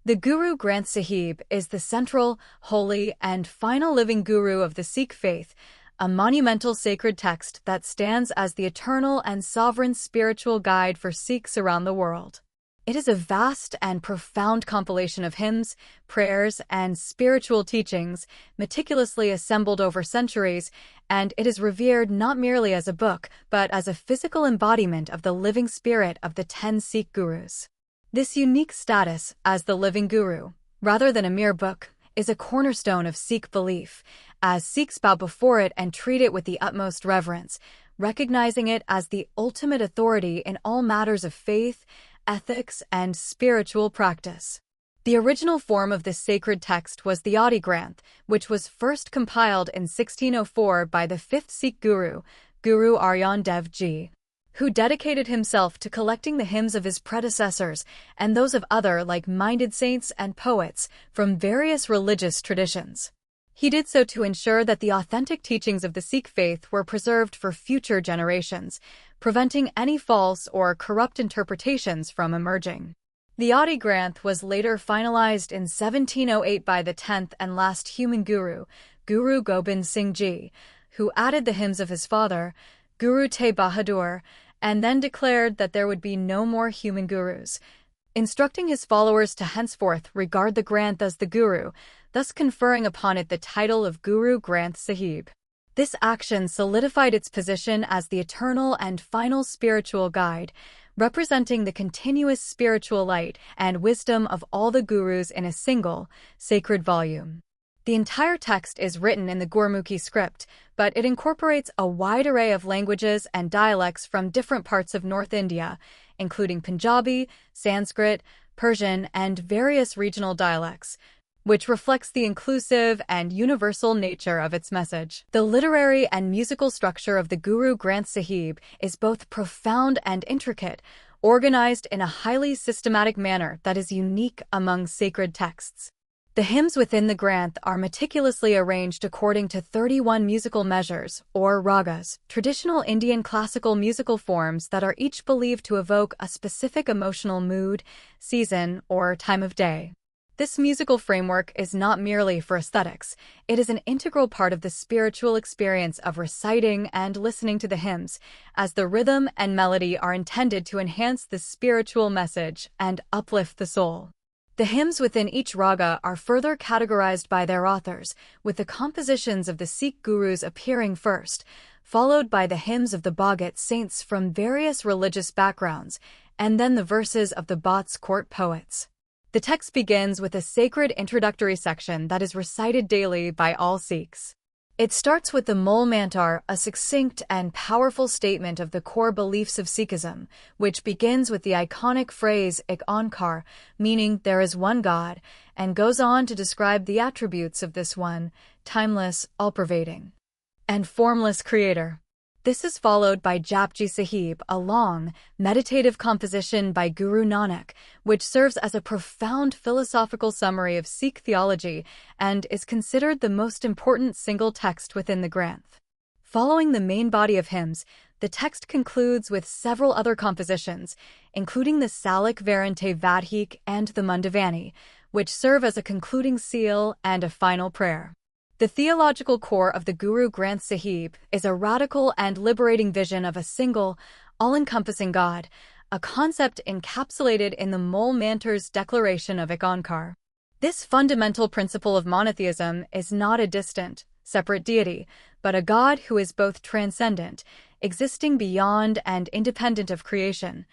The Guru Granth Sahib is the central, holy, and final living guru of the Sikh faith, a monumental sacred text that stands as the eternal and sovereign spiritual guide for Sikhs around the world. It is a vast and profound compilation of hymns, prayers, and spiritual teachings, meticulously assembled over centuries, and it is revered not merely as a book, but as a physical embodiment of the living spirit of the 10 Sikh Gurus. This unique status as the living guru, rather than a mere book, is a cornerstone of Sikh belief, as Sikhs bow before it and treat it with the utmost reverence, recognizing it as the ultimate authority in all matters of faith, ethics, and spiritual practice. The original form of this sacred text was the Adi Granth, which was first compiled in 1604 by the 5th Sikh Guru, Guru Arjan Dev Ji, who dedicated himself to collecting the hymns of his predecessors and those of other like-minded saints and poets from various religious traditions. He did so to ensure that the authentic teachings of the Sikh faith were preserved for future generations, preventing any false or corrupt interpretations from emerging. The Adi Granth was later finalized in 1708 by the 10th and last human guru, Guru Gobind Singh Ji, who added the hymns of his father, Guru Tegh Bahadur, and then declared that there would be no more human gurus, instructing his followers to henceforth regard the Granth as the Guru, thus conferring upon it the title of Guru Granth Sahib. This action solidified its position as the eternal and final spiritual guide, representing the continuous spiritual light and wisdom of all the Gurus in a single, sacred volume. The entire text is written in the Gurmukhi script, but it incorporates a wide array of languages and dialects from different parts of North India, including Punjabi, Sanskrit, Persian, and various regional dialects, which reflects the inclusive and universal nature of its message. The literary and musical structure of the Guru Granth Sahib is both profound and intricate, organized in a highly systematic manner that is unique among sacred texts. The hymns within the Granth are meticulously arranged according to 31 musical measures, or ragas, traditional Indian classical musical forms that are each believed to evoke a specific emotional mood, season, or time of day. This musical framework is not merely for aesthetics, it is an integral part of the spiritual experience of reciting and listening to the hymns, as the rhythm and melody are intended to enhance the spiritual message and uplift the soul. The hymns within each raga are further categorized by their authors, with the compositions of the Sikh Gurus appearing first, followed by the hymns of the Bhagats saints from various religious backgrounds, and then the verses of the Bhat's court poets. The text begins with a sacred introductory section that is recited daily by all Sikhs. It starts with the Mool Mantar, a succinct and powerful statement of the core beliefs of Sikhism, which begins with the iconic phrase Ek Onkar, meaning there is one God, and goes on to describe the attributes of this one, timeless, all-pervading, and formless creator. This is followed by Japji Sahib, a long, meditative composition by Guru Nanak, which serves as a profound philosophical summary of Sikh theology and is considered the most important single text within the Granth. Following the main body of hymns, the text concludes with several other compositions, including the Salik Varante Vadhik and the Mundavani, which serve as a concluding seal and a final prayer. The theological core of the Guru Granth Sahib is a radical and liberating vision of a single, all-encompassing God, a concept encapsulated in the Mool Mantar's declaration of Ek Onkar. This fundamental principle of monotheism is not a distant, separate deity, but a God who is both transcendent, existing beyond and independent of creation,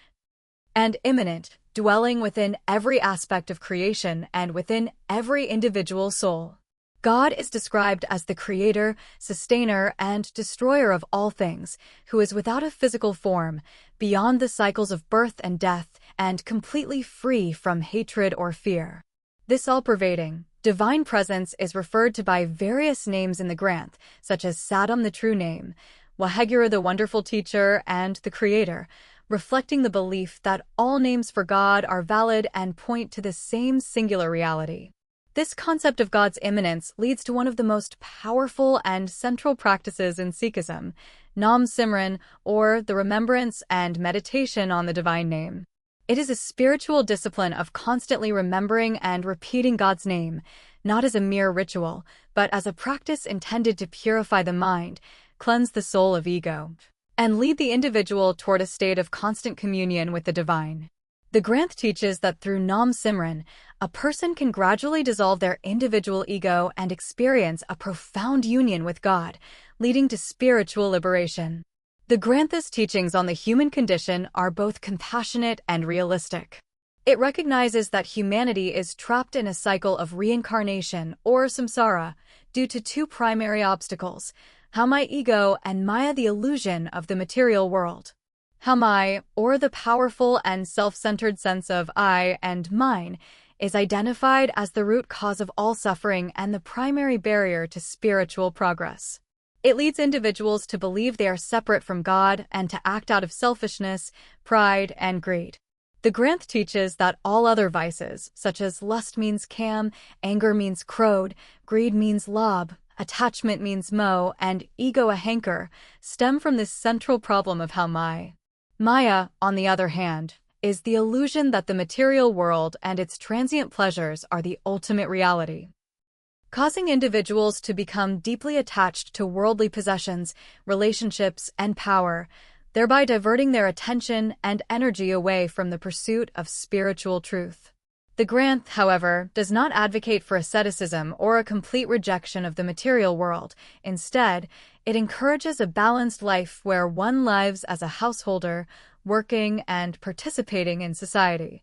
and immanent, dwelling within every aspect of creation and within every individual soul. God is described as the creator, sustainer, and destroyer of all things, who is without a physical form, beyond the cycles of birth and death, and completely free from hatred or fear. This all-pervading, divine presence is referred to by various names in the Granth, such as Saddam, the true name, Waheguru, the wonderful teacher, and the creator, reflecting the belief that all names for God are valid and point to the same singular reality. This concept of God's immanence leads to one of the most powerful and central practices in Sikhism, Nam Simran, or the remembrance and meditation on the divine name. It is a spiritual discipline of constantly remembering and repeating God's name, not as a mere ritual, but as a practice intended to purify the mind, cleanse the soul of ego, and lead the individual toward a state of constant communion with the divine. The Granth teaches that through Nam Simran, a person can gradually dissolve their individual ego and experience a profound union with God, leading to spiritual liberation. The Granth's teachings on the human condition are both compassionate and realistic. It recognizes that humanity is trapped in a cycle of reincarnation, or samsara, due to two primary obstacles: Hamai ego and Maya, the illusion of the material world. Hamai, or the powerful and self-centered sense of I and mine, is identified as the root cause of all suffering and the primary barrier to spiritual progress. It leads individuals to believe they are separate from God and to act out of selfishness, pride, and greed. The Granth teaches that all other vices, such as lust means kam, anger means krodh, greed means lobh, attachment means moh, and ego ahankar, stem from this central problem of Hamai. Maya, on the other hand, is the illusion that the material world and its transient pleasures are the ultimate reality, causing individuals to become deeply attached to worldly possessions, relationships, and power, thereby diverting their attention and energy away from the pursuit of spiritual truth. The Granth, however, does not advocate for asceticism or a complete rejection of the material world. Instead, it encourages a balanced life where one lives as a householder, working and participating in society,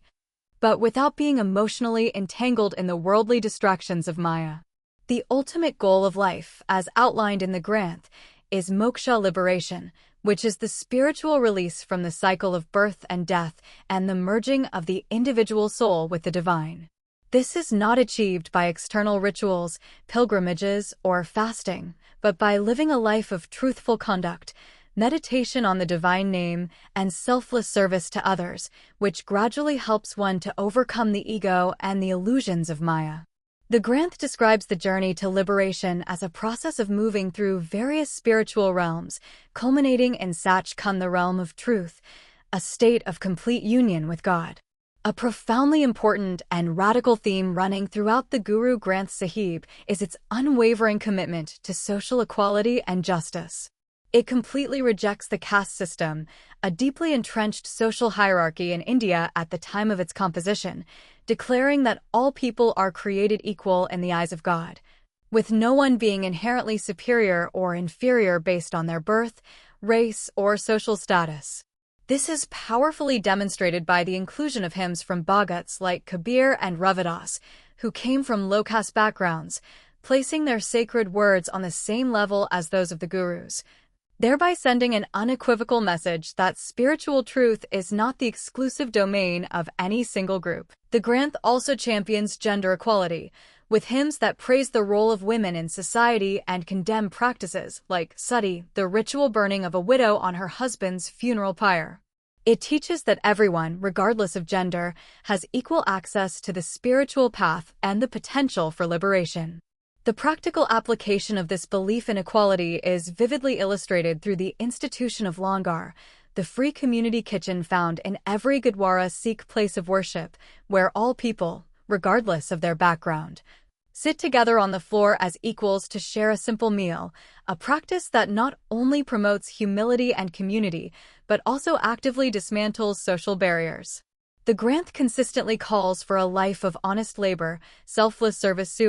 but without being emotionally entangled in the worldly distractions of Maya. The ultimate goal of life, as outlined in the Granth, is moksha, liberation, which is the spiritual release from the cycle of birth and death and the merging of the individual soul with the divine. This is not achieved by external rituals, pilgrimages, or fasting, but by living a life of truthful conduct, meditation on the divine name, and selfless service to others, which gradually helps one to overcome the ego and the illusions of Maya. The Granth describes the journey to liberation as a process of moving through various spiritual realms, culminating in Sachkhand, the realm of truth, a state of complete union with God. A profoundly important and radical theme running throughout the Guru Granth Sahib is its unwavering commitment to social equality and justice. It completely rejects the caste system, a deeply entrenched social hierarchy in India at the time of its composition, declaring that all people are created equal in the eyes of God, with no one being inherently superior or inferior based on their birth, race, or social status. This is powerfully demonstrated by the inclusion of hymns from Bhagats like Kabir and Ravidas, who came from low-caste backgrounds, placing their sacred words on the same level as those of the Gurus, thereby sending an unequivocal message that spiritual truth is not the exclusive domain of any single group. The Granth also champions gender equality, with hymns that praise the role of women in society and condemn practices like sati, the ritual burning of a widow on her husband's funeral pyre. It teaches that everyone, regardless of gender, has equal access to the spiritual path and the potential for liberation. The practical application of this belief in equality is vividly illustrated through the institution of Langar, the free community kitchen found in every Gurdwara Sikh place of worship, where all people, regardless of their background, sit together on the floor as equals to share a simple meal, a practice that not only promotes humility and community, but also actively dismantles social barriers. The Granth consistently calls for a life of honest labor, selfless service,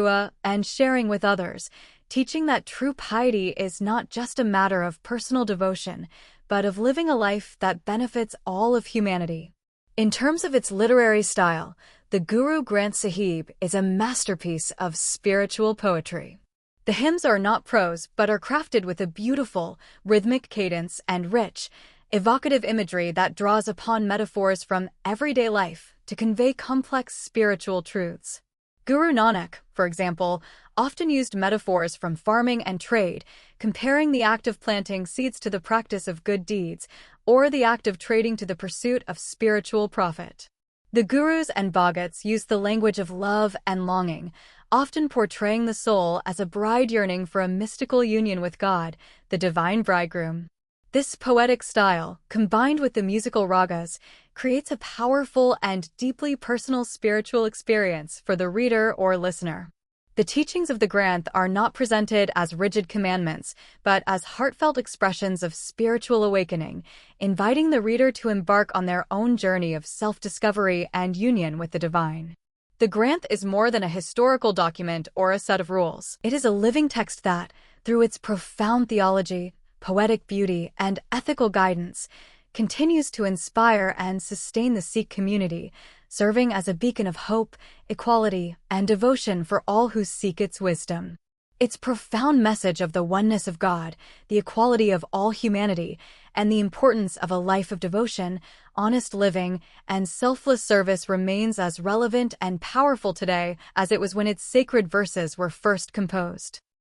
and sharing with others, teaching that true piety is not just a matter of personal devotion, but of living a life that benefits all of humanity. In terms of its literary style, the Guru Granth Sahib is a masterpiece of spiritual poetry. The hymns are not prose, but are crafted with a beautiful, rhythmic cadence and rich, evocative imagery that draws upon metaphors from everyday life to convey complex spiritual truths. Guru Nanak, for example, often used metaphors from farming and trade, comparing the act of planting seeds to the practice of good deeds, or the act of trading to the pursuit of spiritual profit. The Gurus and Bhagats use the language of love and longing, often portraying the soul as a bride yearning for a mystical union with God, the divine bridegroom. This poetic style, combined with the musical ragas, creates a powerful and deeply personal spiritual experience for the reader or listener. The teachings of the Granth are not presented as rigid commandments, but as heartfelt expressions of spiritual awakening, inviting the reader to embark on their own journey of self-discovery and union with the divine. The Granth is more than a historical document or a set of rules. It is a living text that, through its profound theology, poetic beauty, and ethical guidance, continues to inspire and sustain the Sikh community, serving as a beacon of hope, equality, and devotion for all who seek its wisdom. Its profound message of the oneness of God, the equality of all humanity, and the importance of a life of devotion, honest living, and selfless service remains as relevant and powerful today as it was when its sacred verses were first composed.